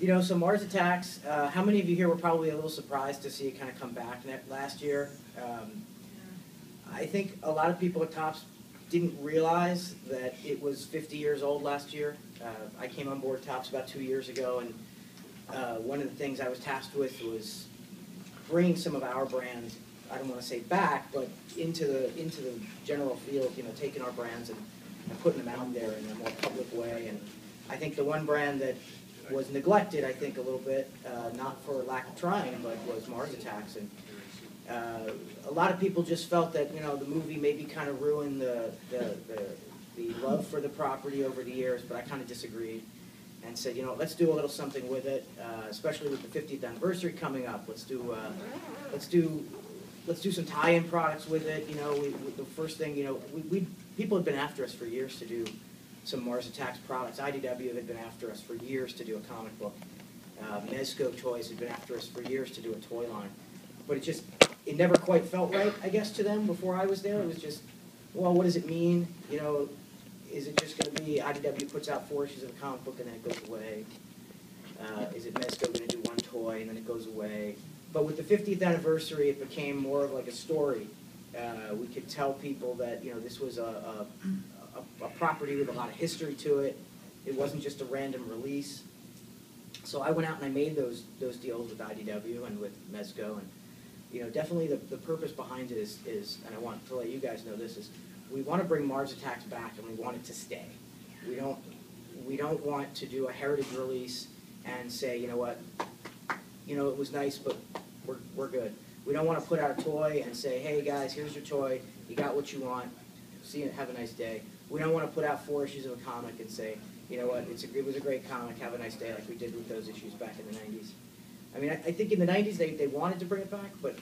You know, so Mars Attacks, how many of you here were probably a little surprised to see it kind of come back last year? I think a lot of people at Topps didn't realize that it was 50 years old last year. I came on board Topps about 2 years ago, and one of the things I was tasked with was bringing some of our brands, I don't want to say back, but into the general field, you know, taking our brands and putting them out there in a more public way. And I think the one brand that was neglected, I think, a little bit, not for lack of trying, but was Mars Attacks. And a lot of people just felt that, you know, the movie maybe kind of ruined the love for the property over the years, but I kind of disagreed and said, you know, let's do a little something with it, especially with the 50th anniversary coming up. Let's do some tie-in products with it. You know, the first thing, you know, people have been after us for years to do some Mars Attacks products. IDW had been after us for years to do a comic book. Mezco Toys had been after us for years to do a toy line. But it never quite felt right, I guess, to them before I was there. It was just, well, what does it mean? You know, is it just going to be IDW puts out 4 issues of a comic book and then it goes away? Is it Mezco going to do one toy and then it goes away? But with the 50th anniversary, it became more of like a story. We could tell people that, you know, this was a property with a lot of history to it. It wasn't just a random release. So I went out and I made those deals with IDW and with Mezco, and you know, definitely the purpose behind it is, and I want to let you guys know this, is we want to bring Mars Attacks back and we want it to stay. We don't want to do a heritage release and say, you know what, you know, it was nice, but we're good. We don't want to put out a toy and say, hey guys, here's your toy, you got what you want, see you, have a nice day. We don't want to put out 4 issues of a comic and say, you know what, it was a great comic, have a nice day, like we did with those issues back in the 90s. I mean, I think in the 90s they wanted to bring it back, but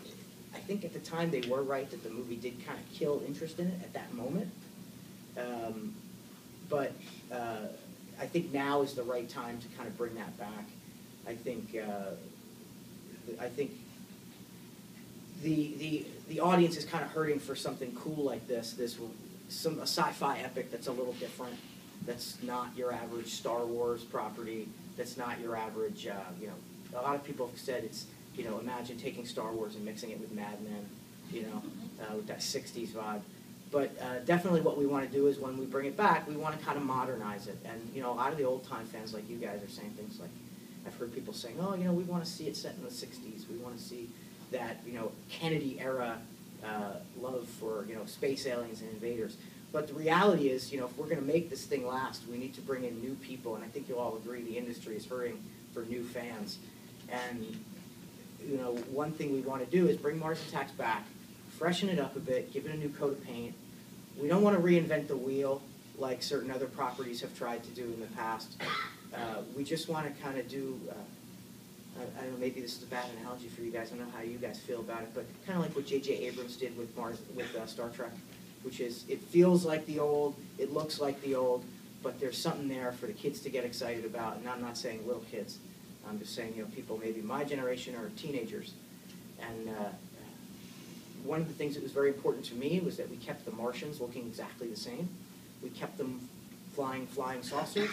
I think at the time they were right that the movie did kind of kill interest in it at that moment. But I think now is the right time to kind of bring that back. I think the audience is kind of hurting for something cool like this. A sci-fi epic that's a little different. That's not your average Star Wars property. That's not your average, you know, a lot of people have said it's, you know, imagine taking Star Wars and mixing it with Mad Men, you know, with that 60s vibe. But definitely what we want to do is when we bring it back, we want to kind of modernize it. And, you know, a lot of the old-time fans like you guys are saying things like, I've heard people saying, oh, you know, we want to see it set in the 60s. We want to see that, you know, Kennedy-era love for, you know, space aliens and invaders. But the reality is, you know, if we're going to make this thing last, we need to bring in new people. And I think you'll all agree the industry is hurting for new fans. And, you know, one thing we want to do is bring Mars Attacks back, freshen it up a bit, give it a new coat of paint. We don't want to reinvent the wheel like certain other properties have tried to do in the past. We just want to kind of do, I don't know, maybe this is a bad analogy for you guys. I don't know how you guys feel about it, but kind of like what J.J. Abrams did with Star Trek, which is it feels like the old, it looks like the old, but there's something there for the kids to get excited about. And I'm not saying little kids. I'm just saying, you know, people maybe my generation or teenagers. And one of the things that was very important to me was that we kept the Martians looking exactly the same. We kept them flying saucers.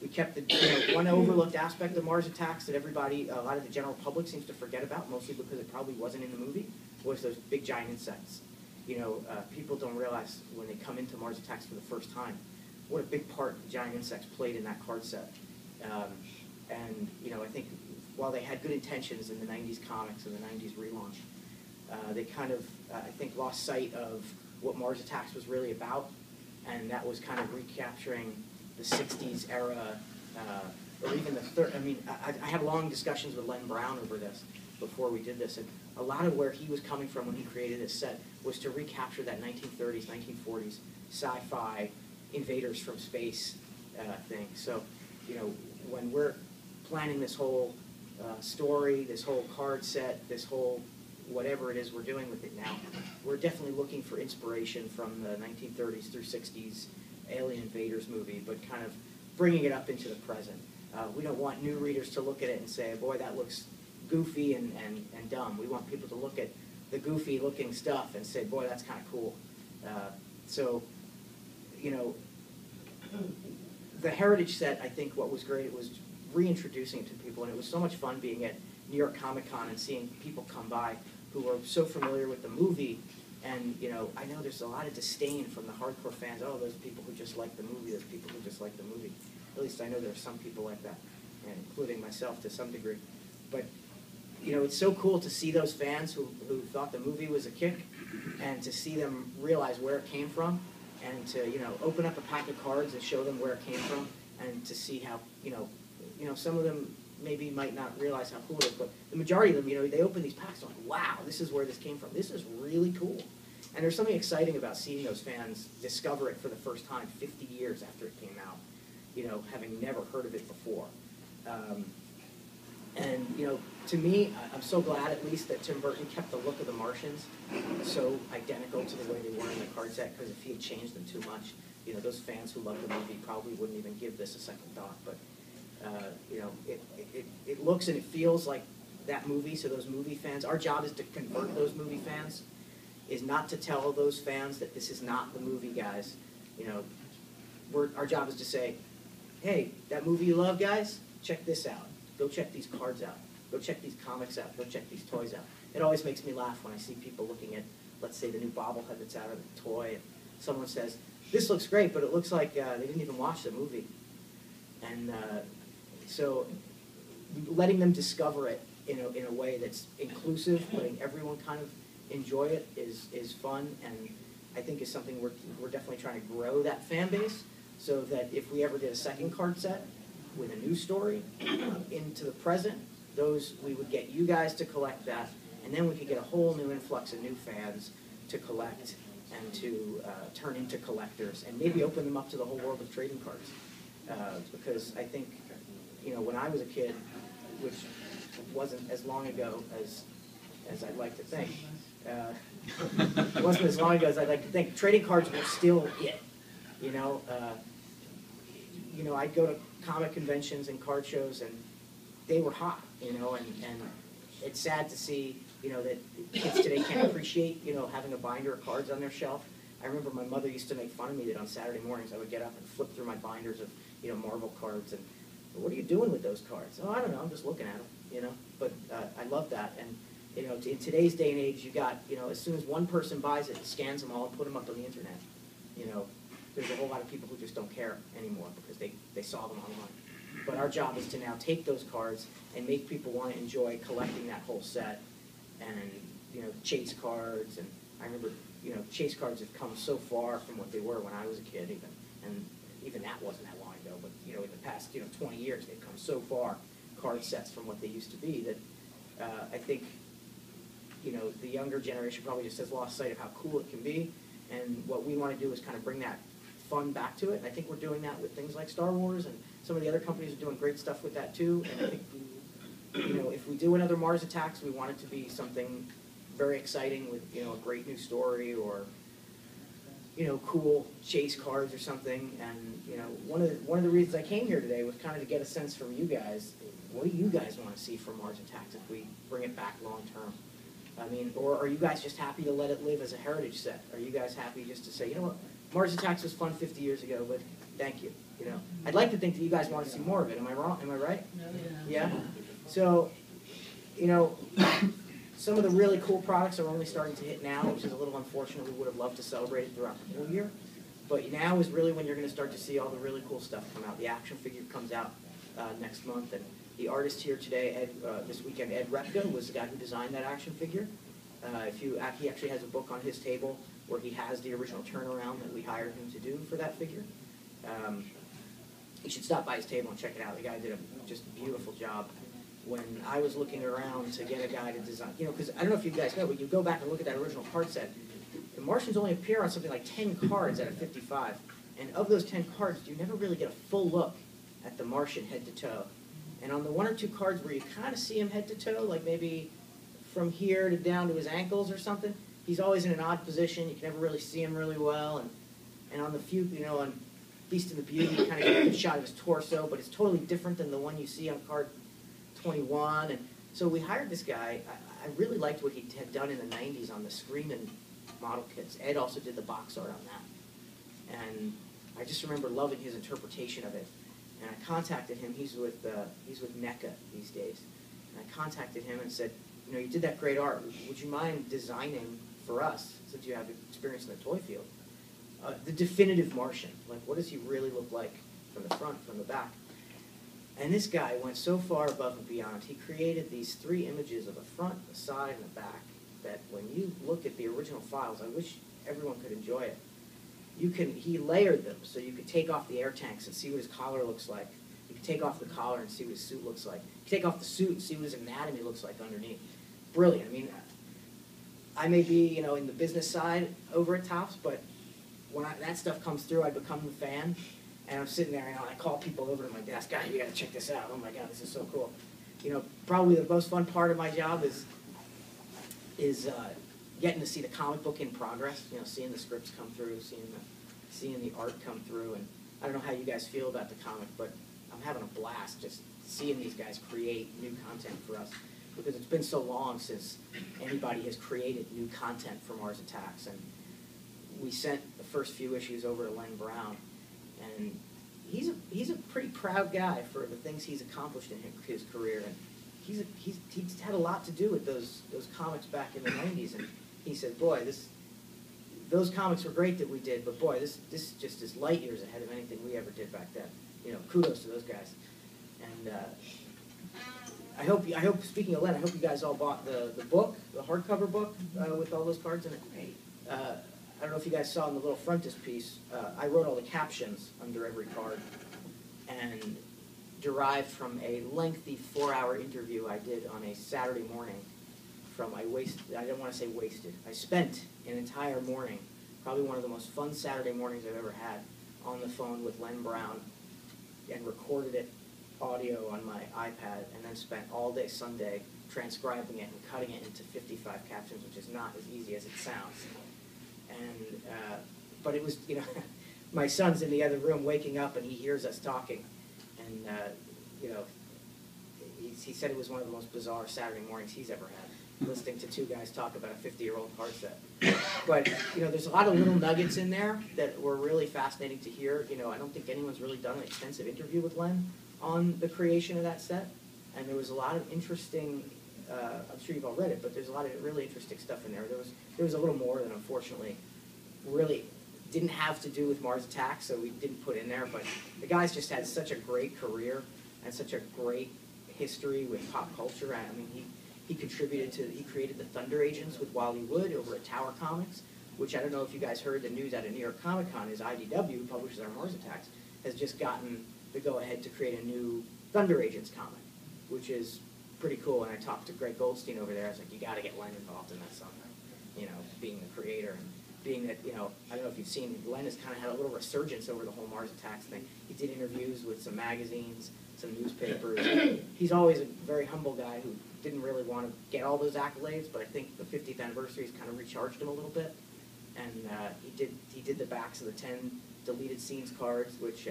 We kept the, you know, one overlooked aspect of Mars Attacks that everybody, a lot of the general public seems to forget about, mostly because it probably wasn't in the movie, was those big giant insects. You know, people don't realize when they come into Mars Attacks for the first time, what a big part the giant insects played in that card set. And, you know, I think while they had good intentions in the 90s comics and the 90s relaunch, they kind of, I think, lost sight of what Mars Attacks was really about, and that was kind of recapturing the 60s era, or even the third. I mean, I had long discussions with Len Brown over this before we did this, and a lot of where he was coming from when he created this set was to recapture that 1930s, 1940s sci-fi invaders from space thing. So, you know, when we're planning this whole story, this whole card set, this whole whatever it is we're doing with it now, we're definitely looking for inspiration from the 1930s through 60s Alien Invaders movie, but kind of bringing it up into the present. We don't want new readers to look at it and say, boy, that looks goofy and dumb. We want people to look at the goofy looking stuff and say, boy, that's kind of cool. So, you know, the Heritage set, I think what was great was reintroducing it to people, and it was so much fun being at New York Comic Con and seeing people come by who are so familiar with the movie. And, you know, I know there's a lot of disdain from the hardcore fans. Oh, those people who just like the movie, those people who just like the movie. At least I know there are some people like that, and including myself to some degree. But, you know, it's so cool to see those fans who thought the movie was a kick, and to see them realize where it came from, and to, you know, open up a pack of cards and show them where it came from, and to see how, you know, some of them maybe might not realize how cool it is, but the majority of them, you know, they open these packs and like, wow, this is where this came from. This is really cool. And there's something exciting about seeing those fans discover it for the first time 50 years after it came out, you know, having never heard of it before. And, you know, to me, I'm so glad at least that Tim Burton kept the look of the Martians so identical to the way they were in the card set, because if he had changed them too much, you know, those fans who love the movie probably wouldn't even give this a second thought. But, you know, it looks and it feels like that movie, so those movie fans, our job is to convert those movie fans, is not to tell those fans that this is not the movie, guys. You know, our job is to say, hey, that movie you love, guys, check this out. Go check these cards out. Go check these comics out. Go check these toys out. It always makes me laugh when I see people looking at, let's say, the new bobblehead that's out of the toy, and someone says, this looks great, but it looks like they didn't even watch the movie. And so letting them discover it in a way that's inclusive, letting everyone kind of enjoy it is fun, and I think is something we're definitely trying to grow that fan base, so that if we ever did a second card set with a new story into the present, we would get you guys to collect that, and then we could get a whole new influx of new fans to collect and to turn into collectors, and maybe open them up to the whole world of trading cards. Because I think, you know, when I was a kid, which wasn't as long ago as I'd like to think, it wasn't as long ago as I'd like to think, trading cards were still it. You know, I'd go to comic conventions and card shows, and they were hot. You know, and it's sad to see, you know, that kids today can't appreciate, you know, having a binder of cards on their shelf. I remember my mother used to make fun of me that on Saturday mornings I would get up and flip through my binders of, you know, Marvel cards, and what are you doing with those cards? Oh, I don't know, I'm just looking at them, you know. But I love that, and you know, in today's day and age, you got, you know, as soon as one person buys it, scans them all and put them up on the internet. You know, there's a whole lot of people who just don't care anymore because they saw them online. But our job is to now take those cards and make people want to enjoy collecting that whole set, and, you know, chase cards. And I remember, you know, chase cards have come so far from what they were when I was a kid, and even that wasn't that long ago. But, you know, in the past, you know, 20 years, they've come so far, card sets, from what they used to be, that I think, you know, the younger generation probably just has lost sight of how cool it can be. And what we want to do is kind of bring that fun back to it. And I think we're doing that with things like Star Wars, and some of the other companies are doing great stuff with that too. And I think, you know, if we do another Mars Attacks, we want it to be something very exciting with, you know, a great new story, or, you know, cool chase cards or something. And, you know, one of the reasons I came here today was kind of to get a sense from you guys. What do you guys want to see from Mars Attacks if we bring it back long term? I mean, or are you guys just happy to let it live as a heritage set? Are you guys happy just to say, you know what, Mars Attacks was fun 50 years ago, but thank you. You know, I'd like to think that you guys want to see more of it. Am I wrong? Am I right? Yeah. So, you know, some of the really cool products are only starting to hit now, which is a little unfortunate. We would have loved to celebrate it throughout the whole year, but now is really when you're going to start to see all the really cool stuff come out. The action figure comes out next month, and the artist here today, this weekend, Ed Repka, was the guy who designed that action figure. He actually has a book on his table where he has the original turnaround that we hired him to do for that figure. You should stop by his table and check it out. The guy did a just beautiful job. When I was looking around to get a guy to design, you know, because I don't know if you guys know, but you go back and look at that original card set, the Martians only appear on something like 10 cards out of 55. And of those 10 cards, you never really get a full look at the Martian head to toe. And on the one or two cards where you kind of see him head to toe, like maybe from here to down to his ankles or something, he's always in an odd position. You can never really see him really well. And on the few, you know, on Beast of the Beauty, you kind of get a good shot of his torso, but it's totally different than the one you see on card 21. And so we hired this guy. I really liked what he had done in the 90s on the Screamin' model kits. Ed also did the box art on that. And I just remember loving his interpretation of it. And I contacted him. He's with NECA these days. And I contacted him and said, you know, you did that great art. Would you mind designing for us, since you have experience in the toy field, the definitive Martian? Like, what does he really look like from the front, from the back? And this guy went so far above and beyond. He created these 3 images of the front, the side, and the back that when you look at the original files, I wish everyone could enjoy it. He layered them so you could take off the air tanks and see what his collar looks like. You could take off the collar and see what his suit looks like. You could take off the suit and see what his anatomy looks like underneath. Brilliant. I mean, I may be, you know, in the business side over at Topps, but when that stuff comes through, I become the fan. And I'm sitting there, you know, and I call people over to my desk, guys, you got to check this out. Oh my God, this is so cool. You know, probably the most fun part of my job is getting to see the comic book in progress. You know, seeing the scripts come through, seeing the art come through. And I don't know how you guys feel about the comic, but I'm having a blast just seeing these guys create new content for us, because it's been so long since anybody has created new content for Mars Attacks. And we sent the first few issues over to Len Brown. And he's a pretty proud guy for the things he's accomplished in his career, and he's had a lot to do with those comics back in the '90s. And he said, "Boy, those comics were great that we did, but boy, this just is light years ahead of anything we ever did back then." You know, kudos to those guys. And I hope. Speaking of Len, I hope you guys all bought the book, the hardcover book with all those cards in it. I don't know if you guys saw in the little frontispiece, I wrote all the captions under every card, and derived from a lengthy 4-hour interview I did on a Saturday morning. I don't want to say wasted. I spent an entire morning, probably one of the most fun Saturday mornings I've ever had, on the phone with Len Brown, and recorded it audio on my iPad, and then spent all day Sunday transcribing it and cutting it into 55 captions, which is not as easy as it sounds. And but it was, you know, my son's in the other room waking up, and he hears us talking, and you know, he said it was one of the most bizarre Saturday mornings he's ever had, listening to 2 guys talk about a 50-year-old card set. But you know, there's a lot of little nuggets in there that were really fascinating to hear. You know, I don't think anyone's really done an extensive interview with Len on the creation of that set, and there was a lot of interesting. I'm sure you've all read it, but there's a lot of really interesting stuff in there. There was a little more that unfortunately really didn't have to do with Mars Attacks, so we didn't put in there. But the guy's just had such a great career and such a great history with pop culture. I mean, he created the Thunder Agents with Wally Wood over at Tower Comics, which I don't know if you guys heard the news out of New York Comic Con is IDW, who publishes our Mars Attacks, has just gotten the go-ahead to create a new Thunder Agents comic, which is pretty cool. And I talked to Greg Goldstein over there. I was like, you got to get Len involved in that somehow. You know, being the creator, and being that, you know, I don't know if you've seen, Len has kind of had a little resurgence over the whole Mars Attacks thing. He did interviews with some magazines, some newspapers. He's always a very humble guy who didn't really want to get all those accolades, but I think the 50th anniversary has kind of recharged him a little bit. And he did the backs of the 10 deleted scenes cards, which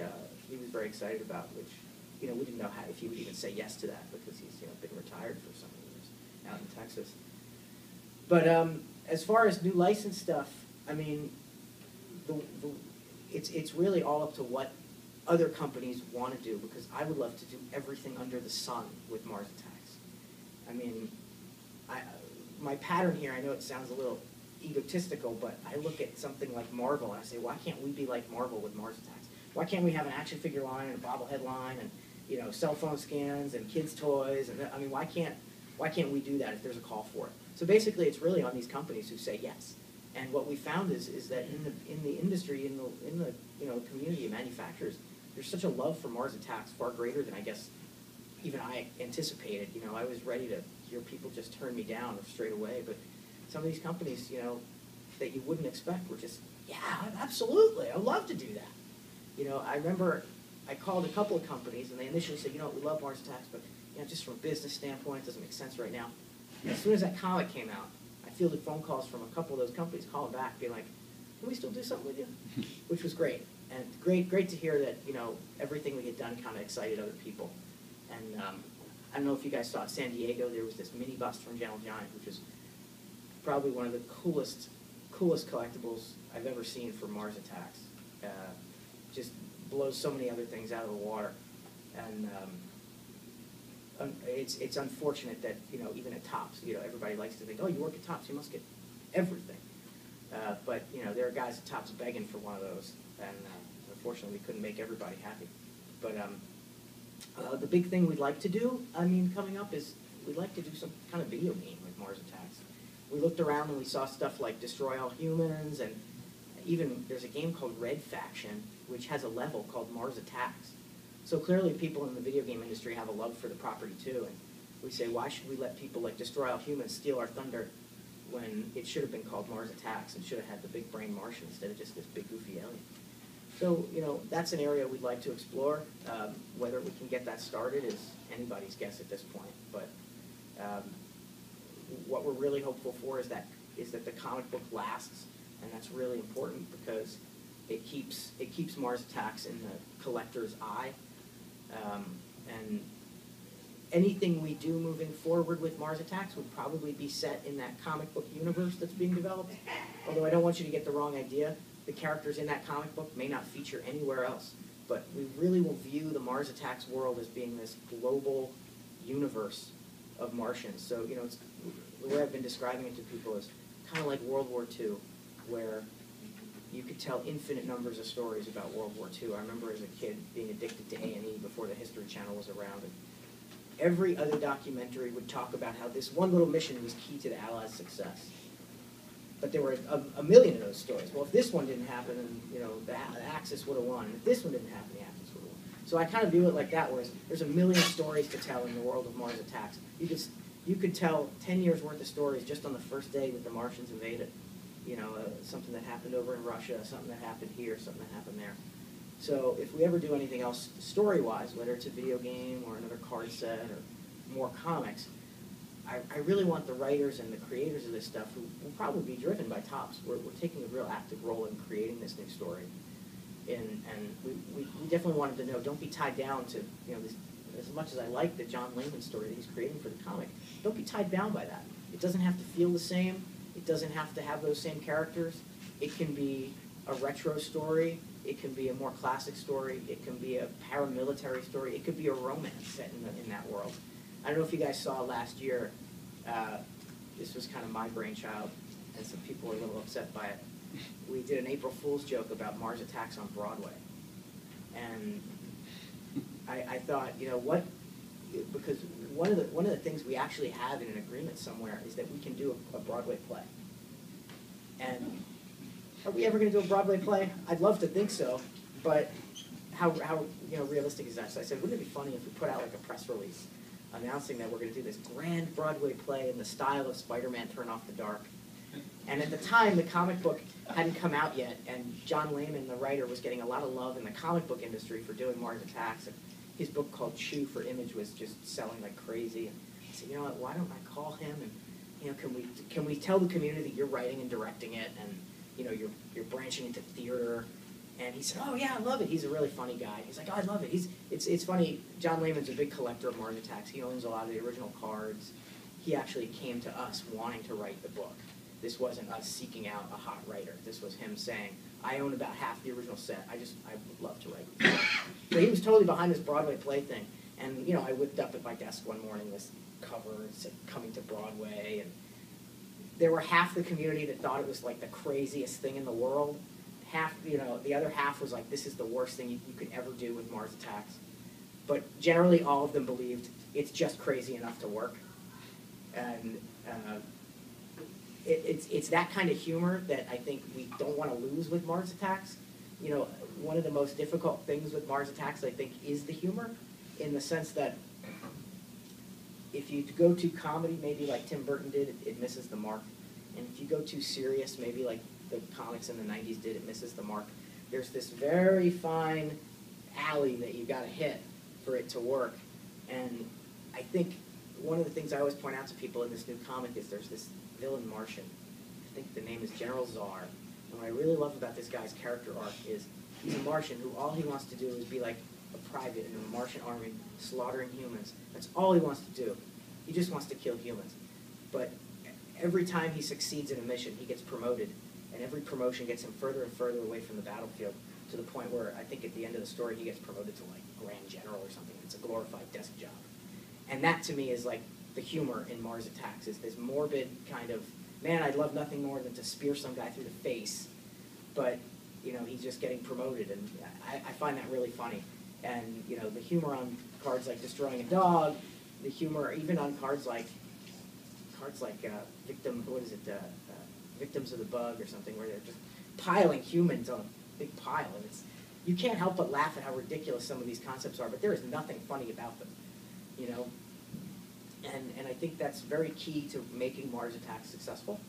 he was very excited about, which, you know, we didn't know if he would even say yes to that, because he's, you know, been retired for some years out in Texas. But as far as new license stuff, I mean, it's really all up to what other companies want to do, because I would love to do everything under the sun with Mars Attacks. I mean, my pattern here, I know it sounds a little egotistical, but I look at something like Marvel and I say, why can't we be like Marvel with Mars Attacks? Why can't we have an action figure line and a bobblehead line and, you know, cell phone scans and kids' toys? And I mean, why can't we do that if there's a call for it? So basically, it's really on these companies who say yes. And what we found is that in the industry, in the you know, community of manufacturers, there's such a love for Mars Attacks, far greater than I guess even I anticipated. You know, I was ready to hear people just turn me down straight away, but some of these companies, you know, that you wouldn't expect were just, yeah, absolutely, I'd love to do that. You know, I remember I called a couple of companies, and they initially said, you know, we love Mars Attacks, but, you know, just from a business standpoint, it doesn't make sense right now. And as soon as that comic came out, I fielded phone calls from a couple of those companies calling back, being like, can we still do something with you? Which was great. And great to hear that, you know, everything we had done kind of excited other people. And I don't know if you guys saw at San Diego, there was this mini bust from Gentle Giant, which was probably one of the coolest collectibles I've ever seen for Mars Attacks. Just blows so many other things out of the water. And it's unfortunate that, you know, even at Topps, you know, everybody likes to think, oh, you work at Topps, you must get everything. But, you know, there are guys at Topps begging for one of those, and unfortunately we couldn't make everybody happy. But the big thing we'd like to do, I mean, coming up is we'd like to do some kind of video game with Mars Attacks. We looked around and we saw stuff like Destroy All Humans, and even there's a game called Red Faction, which has a level called Mars Attacks. So clearly people in the video game industry have a love for the property too, and we say, why should we let people like Destroy All Humans steal our thunder when it should have been called Mars Attacks and should have had the big brain Martian instead of just this big goofy alien? So, you know, that's an area we'd like to explore. Whether we can get that started is anybody's guess at this point. But what we're really hopeful for is that the comic book lasts, and that's really important because it keeps Mars Attacks in the collector's eye. And anything we do moving forward with Mars Attacks would probably be set in that comic book universe that's being developed. Although I don't want you to get the wrong idea. The characters in that comic book may not feature anywhere else. But we really will view the Mars Attacks world as being this global universe of Martians. So, you know, it's, the way I've been describing it to people is kind of like World War II, where you could tell infinite numbers of stories about World War II. I remember as a kid being addicted to A&E before the History Channel was around. And every other documentary would talk about how this one little mission was key to the Allies' success. But there were a million of those stories. Well, if this one didn't happen, then, you know, the Axis would have won. And if this one didn't happen, the Axis would have won. So I kind of view it like that, whereas there's a million stories to tell in the world of Mars Attacks. You could tell 10 years worth of stories just on the first day that the Martians invaded. You know, something that happened over in Russia, something that happened here, something that happened there. So if we ever do anything else story-wise, whether it's a video game or another card set or more comics, I really want the writers and the creators of this stuff, who will probably be driven by Topps. We're taking a real active role in creating this new story. And we definitely wanted to know, don't be tied down to, you know, this, as much as I like the John Layman story that he's creating for the comic, don't be tied down by that. It doesn't have to feel the same. It doesn't have to have those same characters. It can be a retro story. It can be a more classic story. It can be a paramilitary story. It could be a romance set in that world. I don't know if you guys saw last year, this was kind of my brainchild, and some people were a little upset by it. We did an April Fool's joke about Mars Attacks on Broadway. And I thought, you know what, because one of the things we actually have in an agreement somewhere is that we can do a Broadway play. And are we ever going to do a Broadway play? I'd love to think so, but how you know, realistic is that? So I said, wouldn't it be funny if we put out like a press release announcing that we're going to do this grand Broadway play in the style of Spider-Man Turn Off the Dark. And at the time, the comic book hadn't come out yet, and John Layman, the writer, was getting a lot of love in the comic book industry for doing Mars Attacks. And his book called Chew for Image was just selling like crazy. And I said, you know what, why don't I call him, and, you know, can we tell the community that you're writing and directing it, and, you know, you're branching into theater. And he said, oh yeah, I love it. He's a really funny guy. He's like, oh, I love it. It's funny, John Layman's a big collector of Mars Attacks. He owns a lot of the original cards. He actually came to us wanting to write the book. This wasn't us seeking out a hot writer. This was him saying, I own about half the original set. I would love to write. So he was totally behind this Broadway play thing. And, you know, I whipped up at my desk one morning this cover and said, coming to Broadway. And there were half the community that thought it was like the craziest thing in the world. Half, you know, the other half was like, this is the worst thing you could ever do with Mars Attacks. But generally all of them believed it's just crazy enough to work. And it's that kind of humor that I think we don't want to lose with Mars Attacks. You know, one of the most difficult things with Mars Attacks, I think, is the humor, in the sense that if you go too comedy, maybe like Tim Burton did, it misses the mark. And if you go too serious, maybe like the comics in the 90s did, it misses the mark. There's this very fine alley that you got to hit for it to work. And I think one of the things I always point out to people in this new comic is there's this villain Martian. I think the name is General Zar. And what I really love about this guy's character arc is he's a Martian who all he wants to do is be like a private in the Martian army, slaughtering humans. That's all he wants to do. He just wants to kill humans. But every time he succeeds in a mission, he gets promoted. And every promotion gets him further and further away from the battlefield, to the point where I think at the end of the story he gets promoted to like Grand General or something. It's a glorified desk job. And that to me is like the humor in Mars Attacks, is this morbid kind of, man, I'd love nothing more than to spear some guy through the face, but you know, he's just getting promoted, and I find that really funny. And you know, the humor on cards like Destroying a Dog, the humor even on cards like Victims of the Bug or something, where they're just piling humans on a big pile, and you can't help but laugh at how ridiculous some of these concepts are, but there is nothing funny about them, you know. And I think that's very key to making Mars Attacks successful.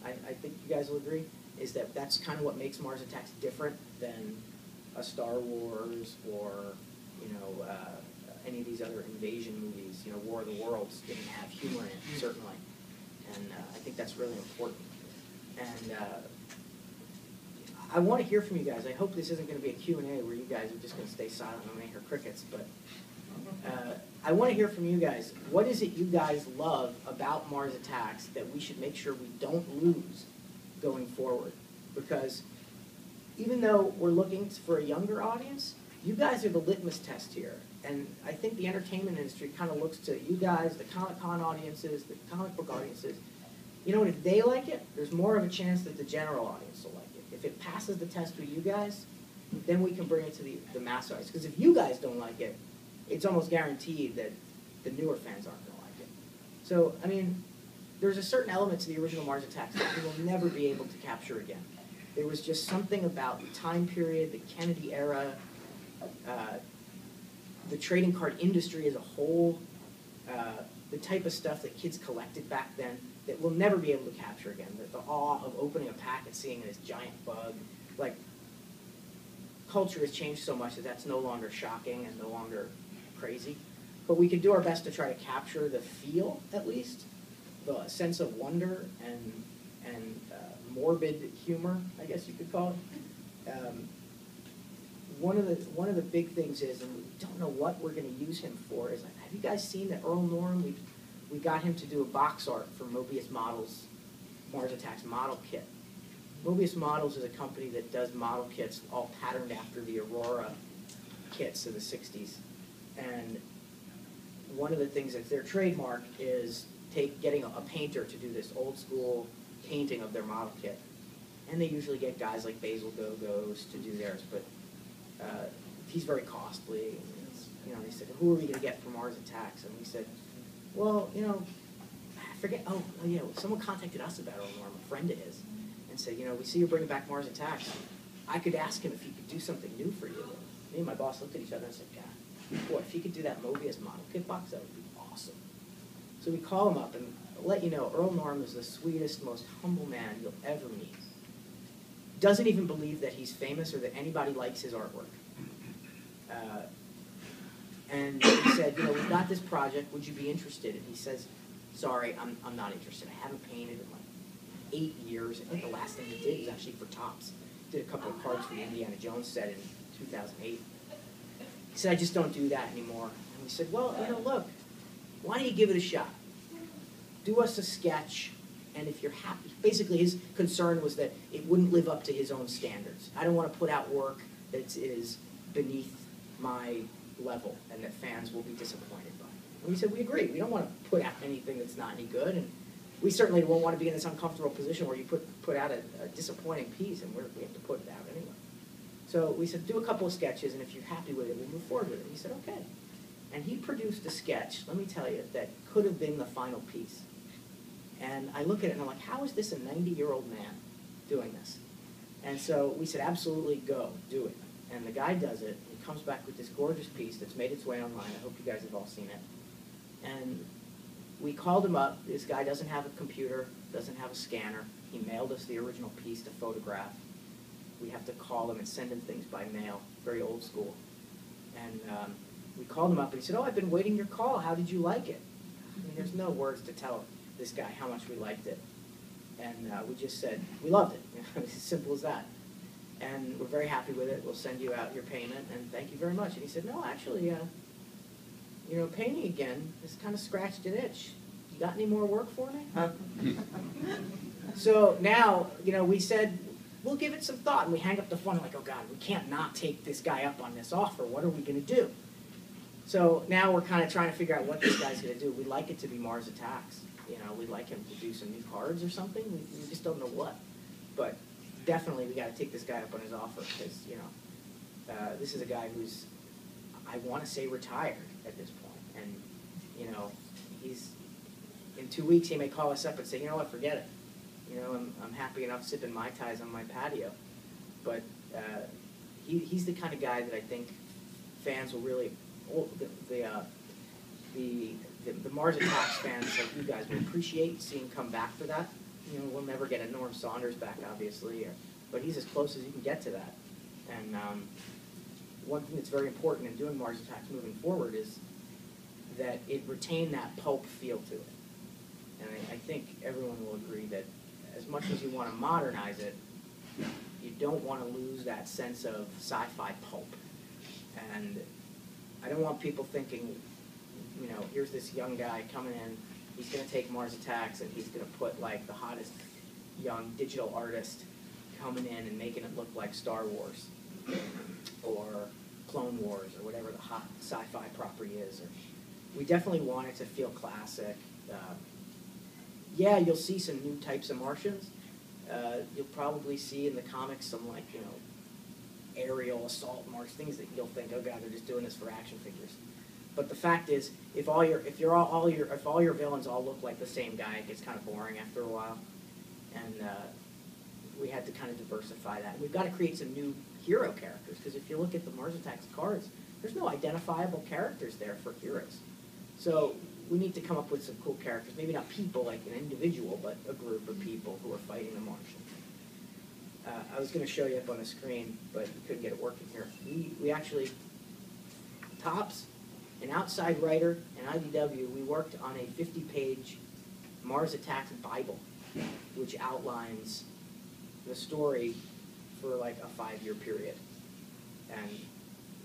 I think you guys will agree, is that that's kind of what makes Mars Attacks different than a Star Wars or, you know, any of these other invasion movies. You know, War of the Worlds didn't have humor in it, certainly. And I think that's really important. And I want to hear from you guys. I hope this isn't going to be a Q&A where you guys are just going to stay silent and I hear crickets, but I want to hear from you guys. What is it you guys love about Mars Attacks that we should make sure we don't lose going forward? Because even though we're looking for a younger audience, you guys are the litmus test here. And I think the entertainment industry kind of looks to you guys, the Comic-Con audiences, the comic book audiences. You know what, if they like it, there's more of a chance that the general audience will like it. If it passes the test with you guys, then we can bring it to the mass audience. Because if you guys don't like it, it's almost guaranteed that the newer fans aren't going to like it. So, I mean, there's a certain element to the original Mars Attacks that we will never be able to capture again. There was just something about the time period, the Kennedy era, the trading card industry as a whole, the type of stuff that kids collected back then that we'll never be able to capture again. The awe of opening a pack and seeing this giant bug. Like, culture has changed so much that that's no longer shocking and no longer crazy. But we can do our best to try to capture the feel, at least, the sense of wonder and morbid humor, I guess you could call it. One of the big things is, and we don't know what we're going to use him for, is, have you guys seen that Earl Norm? We got him to do a box art for Mobius Models, Mars Attacks model kit. Mobius Models is a company that does model kits all patterned after the Aurora kits of the 60s. And one of the things that's their trademark is getting a painter to do this old school painting of their model kit. And they usually get guys like Basil Gogos to do theirs, but he's very costly. And you know, they said, who are we going to get for Mars Attacks? And we said, well, you know, I forget, you know, someone contacted us about Earl Norm, a friend of his, and said, you know, we see you're bringing back Mars Attacks. I could ask him if he could do something new for you. And me and my boss looked at each other and said, God, boy, if he could do that Mobius model kit box, that would be awesome. So we call him up, and I'll let you know, Earl Norm is the sweetest, most humble man you'll ever meet. Doesn't even believe that he's famous or that anybody likes his artwork. And he said, you know, we've got this project, would you be interested? And he says, sorry, I'm not interested. I haven't painted in like 8 years. I think the last thing he did was actually for Topps. Did a couple of cards for the Indiana Jones set in 2008. He said, I just don't do that anymore. And we said, well, you know, look, why don't you give it a shot? Do us a sketch, and if you're happy. Basically, his concern was that it wouldn't live up to his own standards. I don't want to put out work that is beneath my level and that fans will be disappointed by. And we said, we agree. We don't want to put out anything that's not any good, and we certainly won't want to be in this uncomfortable position where you put out a disappointing piece and we have to put it out anyway. So we said, do a couple of sketches, and if you're happy with it, we'll move forward with it. And he said, okay. And he produced a sketch, let me tell you, that could have been the final piece. And I look at it and I'm like, how is this a 90-year-old man doing this? And so we said, absolutely go, do it. And the guy does it. He comes back with this gorgeous piece that's made its way online. I hope you guys have all seen it. And we called him up. This guy doesn't have a computer, doesn't have a scanner. He mailed us the original piece to photograph. We have to call him and send him things by mail, very old school. And we called him up and he said, oh, I've been waiting your call. How did you like it? I mean, there's no words to tell this guy how much we liked it. And we just said, we loved it. It's as simple as that. And we're very happy with it. We'll send you out your payment, and thank you very much. And he said, no, actually, you know, painting again has kind of scratched an itch. You got any more work for me? So now, you know, we said, we'll give it some thought, and we hang up the phone like, oh God, we can't not take this guy up on this offer. What are we going to do? So now we're kind of trying to figure out what this guy's going to do. We'd like it to be Mars Attacks. You know, we'd like him to do some new cards or something. We just don't know what. But definitely we got to take this guy up on his offer because, you know, this is a guy who's, I want to say, retired at this point. And, you know, he's, in 2 weeks he may call us up and say, you know what, forget it. You know, I'm happy enough sipping Mai Tais on my patio. But he's the kind of guy that I think fans will really, the Mars Attacks fans like you guys will appreciate seeing come back for that. You know, we'll never get a Norm Saunders back, obviously, but he's as close as you can get to that. And one thing that's very important in doing Mars Attacks moving forward is that it retained that pulp feel to it. And I think everyone will agree that as much as you want to modernize it, you don't want to lose that sense of sci-fi pulp. And I don't want people thinking, you know, here's this young guy coming in, he's going to take Mars Attacks and he's going to put like the hottest young digital artist coming in and making it look like Star Wars or Clone Wars or whatever the hot sci-fi property is. We definitely want it to feel classic. Yeah, you'll see some new types of Martians. You'll probably see in the comics some like, you know, aerial assault Mars, things that you'll think, oh God, they're just doing this for action figures. But the fact is, if all your villains all look like the same guy, it gets kind of boring after a while. And we had to kind of diversify that. And we've got to create some new hero characters, because if you look at the Mars Attacks cards, there's no identifiable characters there for heroes. So we need to come up with some cool characters, maybe not people like an individual, but a group of people who are fighting the Martians. I was going to show you up on the screen, but we couldn't get it working here. We actually, Topps, an outside writer, and IDW, we worked on a 50-page Mars Attacks Bible, which outlines the story for like a 5-year period. And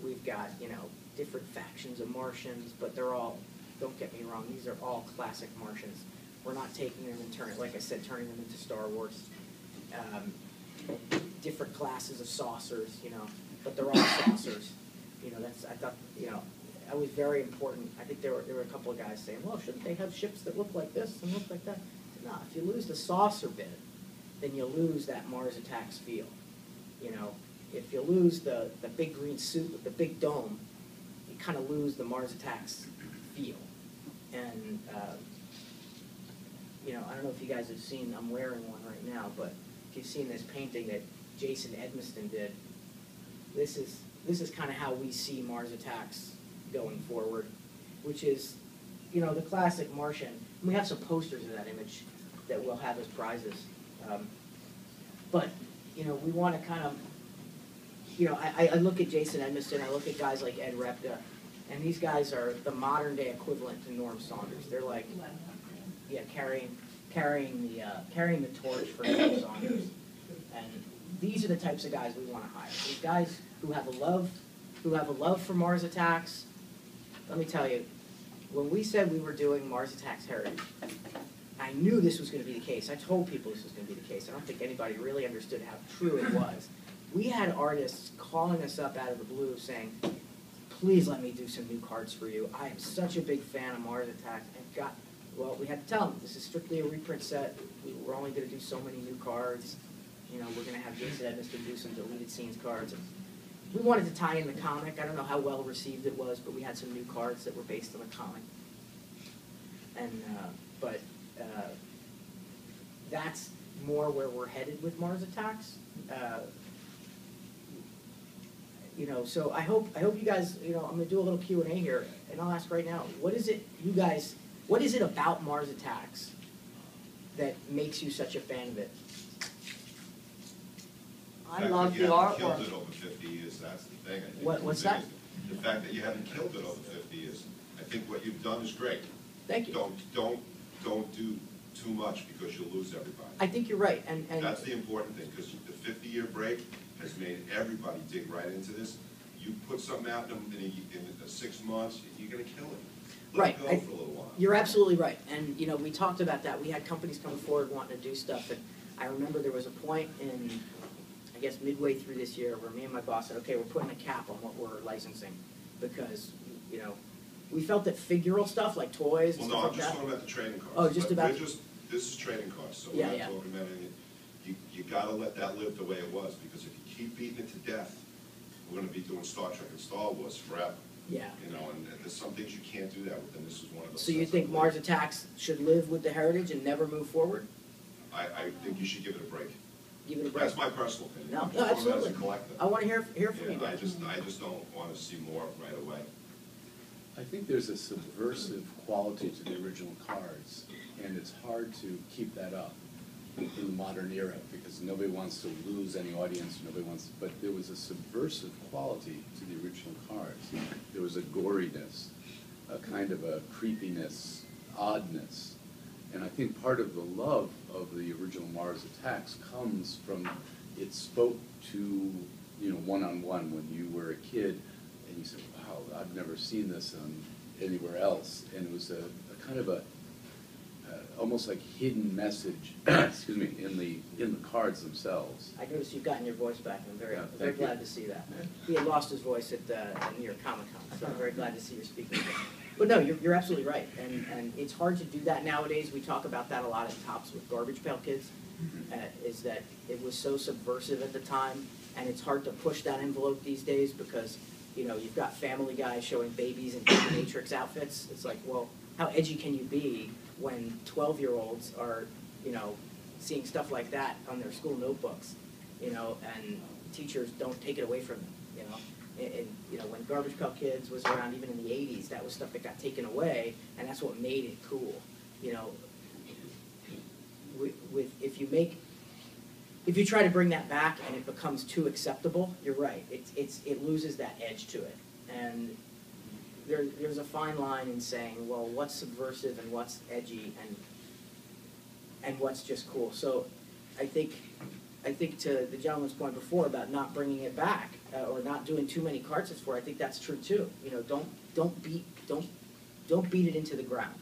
we've got, you know, different factions of Martians, but they're all, don't get me wrong, these are all classic Martians. We're not taking them and turning, like I said, turning them into Star Wars. Different classes of saucers, you know, but they're all saucers. You know, that's, I thought, you know, that was very important. I think there were a couple of guys saying, well, shouldn't they have ships that look like this and look like that? I said, no, if you lose the saucer bit, then you lose that Mars Attacks feel. You know, if you lose the big green suit with the big dome, you kind of lose the Mars Attacks feel. And, you know, I don't know if you guys have seen, I'm wearing one right now, but if you've seen this painting that Jason Edmiston did, this is kind of how we see Mars Attacks going forward, which is, you know, the classic Martian. And we have some posters of that image that we'll have as prizes. But, you know, we want to kind of, you know, I look at Jason Edmiston, I look at guys like Ed Repka, and these guys are the modern day equivalent to Norm Saunders. They're like, yeah, carrying the torch for Norm Saunders. And these are the types of guys we want to hire. These guys who have a love for Mars Attacks. Let me tell you, when we said we were doing Mars Attacks Heritage, I knew this was going to be the case. I told people this was going to be the case. I don't think anybody really understood how true it was. We had artists calling us up out of the blue saying, please let me do some new cards for you. I am such a big fan of Mars Attacks. And well, we had to tell them, this is strictly a reprint set. We're only going to do so many new cards. You know, we're going to have Jason Edmiston do some deleted scenes cards. We wanted to tie in the comic. I don't know how well received it was, but we had some new cards that were based on the comic. And, that's more where we're headed with Mars Attacks. You know, so I hope you guys, you know, I'm going to do a little Q&A here, and I'll ask right now, what is it about Mars Attacks that makes you such a fan of it? I love the artwork. You haven't killed it over 50 years, that's the thing. I think What's that? The fact that you haven't killed it over 50 years. I think what you've done is great. Thank you. Don't do too much because you'll lose everybody. I think you're right. And that's the important thing, because the 50-year break has made everybody dig right into this. You put something out in 6 months, you're going to kill it. Let it go for a little while. You're absolutely right. And, you know, we talked about that. We had companies come forward wanting to do stuff. And I remember there was a point in guess midway through this year, where me and my boss said, okay, we're putting a cap on what we're licensing, because, you know, we felt that figural stuff like toys and Well, no, stuff I'm like just that. talking about the trading cards. Oh, just But about- this is trading cards, so we're Yeah, not yeah. talking about anything. You gotta let that live the way it was, because if you keep beating it to death, we're gonna be doing Star Trek and Star Wars forever. Yeah. You know, and there's some things you can't do that with, and this is one of those. So you sets, I think believe. Mars Attacks should live with the heritage and never move forward? I think you should give it a break. Give it a break? That's my personal opinion. No, I'm just no, talking about absolutely. as a collector. I want to hear from you Yeah, guys. I just don't wanna see more right away. I think there's a subversive quality to the original cards, and it's hard to keep that up in the modern era, because nobody wants to lose any audience, but there was a subversive quality to the original cards. There was a goriness, a kind of a creepiness, oddness. And I think part of the love of the original Mars Attacks comes from it spoke to, you know, one-on-one when you were a kid, and you said, wow, I've never seen this anywhere else. And it was a kind of a, almost like hidden message, excuse me, in the cards themselves. I noticed you've gotten your voice back. I'm very, Yeah, very thank you. glad to see that. He had lost his voice at New York Comic Con, so I'm very glad to see you're speaking again. But no, you're absolutely right, and it's hard to do that nowadays. We talk about that a lot at Tops with Garbage Pail Kids, is that it was so subversive at the time, and it's hard to push that envelope these days because, you know, you've got Family Guy showing babies in dominatrix outfits. It's like, well, how edgy can you be when 12-year-olds are, you know, seeing stuff like that on their school notebooks, you know, and teachers don't take it away from them, you know? And you know, when Garbage Pail Kids was around, even in the 80s, that was stuff that got taken away, and that's what made it cool, you know? If you try to bring that back and it becomes too acceptable, you're right, it loses that edge to it. And there's a fine line in saying, well, what's subversive and what's edgy and what's just cool. So I think to the gentleman's point before about not bringing it back or not doing too many card sets for it, I think that's true too. You know, don't beat it into the ground,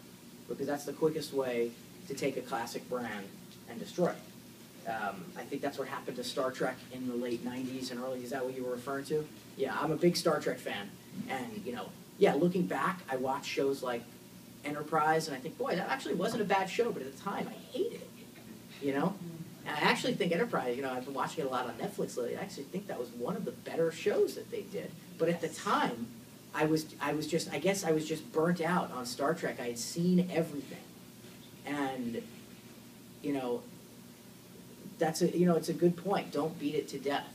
because that's the quickest way to take a classic brand and destroy it. I think that's what happened to Star Trek in the late 90s and early. Is that what you were referring to? Yeah, I'm a big Star Trek fan, and you know, yeah, looking back, I watch shows like Enterprise, and I think, boy, that actually wasn't a bad show, but at the time, I hated it. You know, and I actually think Enterprise. You know, I've been watching it a lot on Netflix lately. I actually think that was one of the better shows that they did. But at the time, I guess I was just burnt out on Star Trek. I had seen everything, and you know, it's a good point. Don't beat it to death.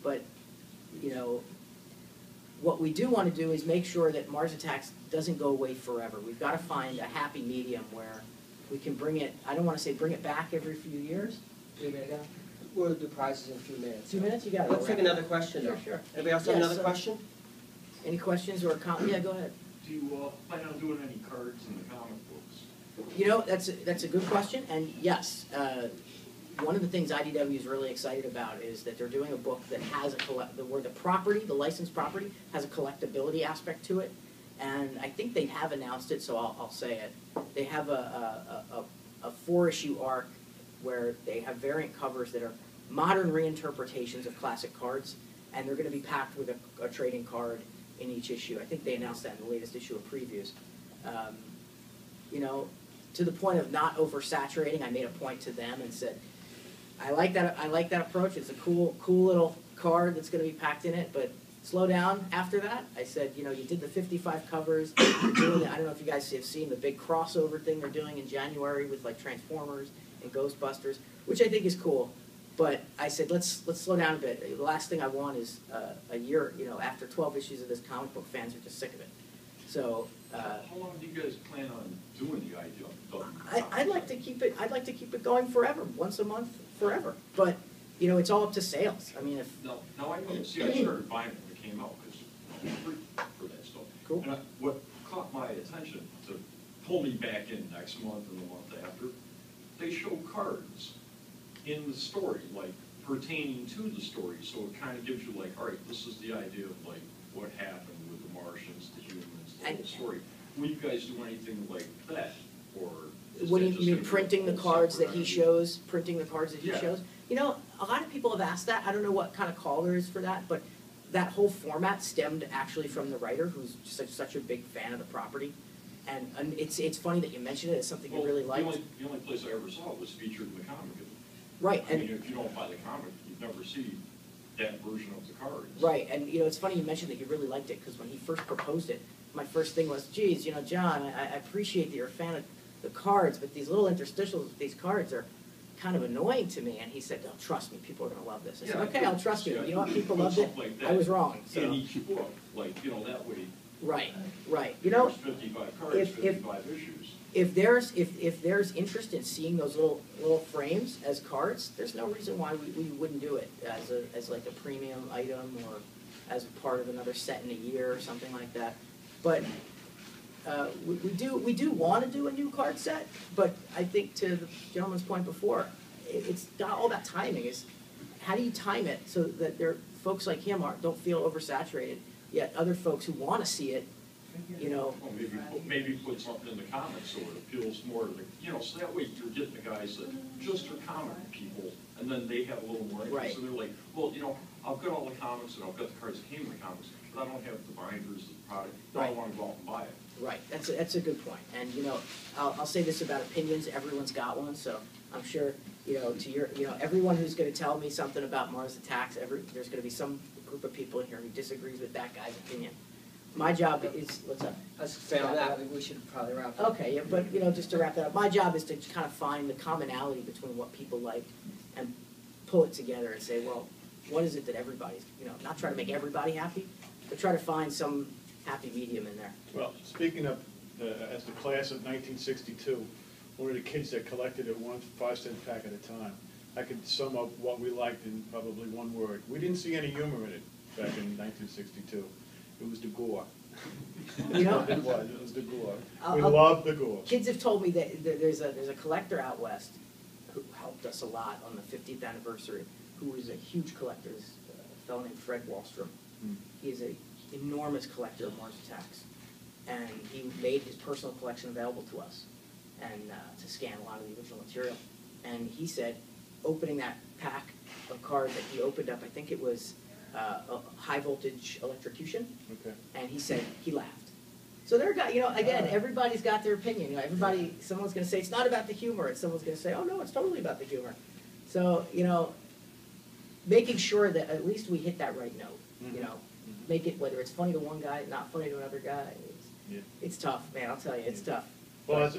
But you know, what we do want to do is make sure that Mars Attacks doesn't go away forever. We've got to find a happy medium where we can bring it. I don't want to say bring it back every few years. We'll do prizes in a few minutes. 2 minutes, you got it. Let's take another question. Sure, though. sure. Anybody else have Yes, another question? Any questions or comments? Yeah, go ahead. Do you plan on doing any cards in the comic books? You know, that's a good question, and yes, one of the things IDW is really excited about is that they're doing a book that has where the property, the licensed property, has a collectability aspect to it, and I think they have announced it, so I'll say it. They have a 4-issue arc where they have variant covers that are modern reinterpretations of classic cards, and they're going to be packed with a trading card in each issue. I think they announced that in the latest issue of Previews. You know, to the point of not oversaturating, I made a point to them and said, I like that approach. It's a cool little card that's going to be packed in it, but slow down after that. I said, you know, you did the 55 covers. You're doing I don't know if you guys have seen the big crossover thing they're doing in January with like Transformers and Ghostbusters, which I think is cool. But I said, let's slow down a bit. The last thing I want is a year, you know, after 12 issues of this, comic book fans are just sick of it. So. How long do you guys plan on doing the idea of I'd like to keep it. I'd like to keep it going forever, once a month, forever. But you know, it's all up to sales. I mean, if No, I know. See, I started buying it when it came out because I'm free for that stuff. Cool. And what caught my attention to pull me back in next month and the month after, they show cards in the story, like pertaining to the story. So it kind of gives you like, all right, this is the idea of like what happened with the Martians, the humans, the whole story. Will you guys do anything like that, or? What do you mean, printing the cards that he shows? Printing the cards that he shows? You know, a lot of people have asked that. I don't know what kind of call there is for that, but that whole format stemmed actually from the writer, who's such a big fan of the property. And it's funny that you mentioned it. It's something you really liked. The only place I ever saw it was featured in the comic. Right. I mean, if you don't buy the comic, you'd never see that version of the cards. Right, and you know, it's funny you mentioned that you really liked it, because when he first proposed it, my first thing was, geez, you know, John, I appreciate that you're a fan of the cards, but these little interstitials with these cards are kind of annoying to me. And he said, oh, trust me, people are going to love this. I said, okay, I'll trust you. You know what, people loved it. Like I was wrong. So. In each book, like, you know, that way. Right, right. You know, there's 55 cards, if 55 issues. If there's interest in seeing those little frames as cards, there's no reason why we wouldn't do it as like a premium item or as part of another set in a year or something like that. But we do want to do a new card set, but I think to the gentleman's point before, it's got all that timing. Is how do you time it so that folks like him don't feel oversaturated, yet other folks who want to see it, you know. Well, maybe put something in the comics so it appeals more to the, you know, so that way you're getting the guys that just are comic people, and then they have a little more interest. Right. So they're like, well, you know, I've got all the comics and I've got the cards that came in the comics, but I don't have the binders, the product. I don't want to go out and buy it. Right, that's a good point. And you know, I'll say this about opinions. Everyone's got one, so I'm sure you know everyone who's going to tell me something about Mars Attacks, there's going to be some group of people in here who disagrees with that guy's opinion. My job is what's up? I was saying on that, we should probably wrap up. Okay, yeah, but you know, just to wrap that up, my job is to kind of find the commonality between what people like and pull it together and say, well, what is it that everybody's, you know, not try to make everybody happy, but try to find some happy medium in there. Well, speaking of, as the class of 1962, one of the kids that collected it 1 5-cent pack at a time, I could sum up what we liked in probably one word. We didn't see any humor in it back in 1962. It was the gore. You know, It was the gore. We I'll- loved the gore. Kids have told me that there's a collector out west who helped us a lot on the 50th anniversary, who is a huge collector, a fellow named Fred Wallstrom. He is an enormous collector of Mars Attacks, and he made his personal collection available to us and to scan a lot of the original material. And he said, opening that pack of cards that he opened up, I think it was a high voltage electrocution, Okay. and he said he laughed. So there got, you know, again, everybody's got their opinion. You know, someone's going to say it's not about the humor, and someone's going to say, oh no, it's totally about the humor. So, you know, making sure that at least we hit that right note. You know, make it, whether it's funny to one guy, not funny to another guy. It's tough, man. I'll tell you, it's tough. Well,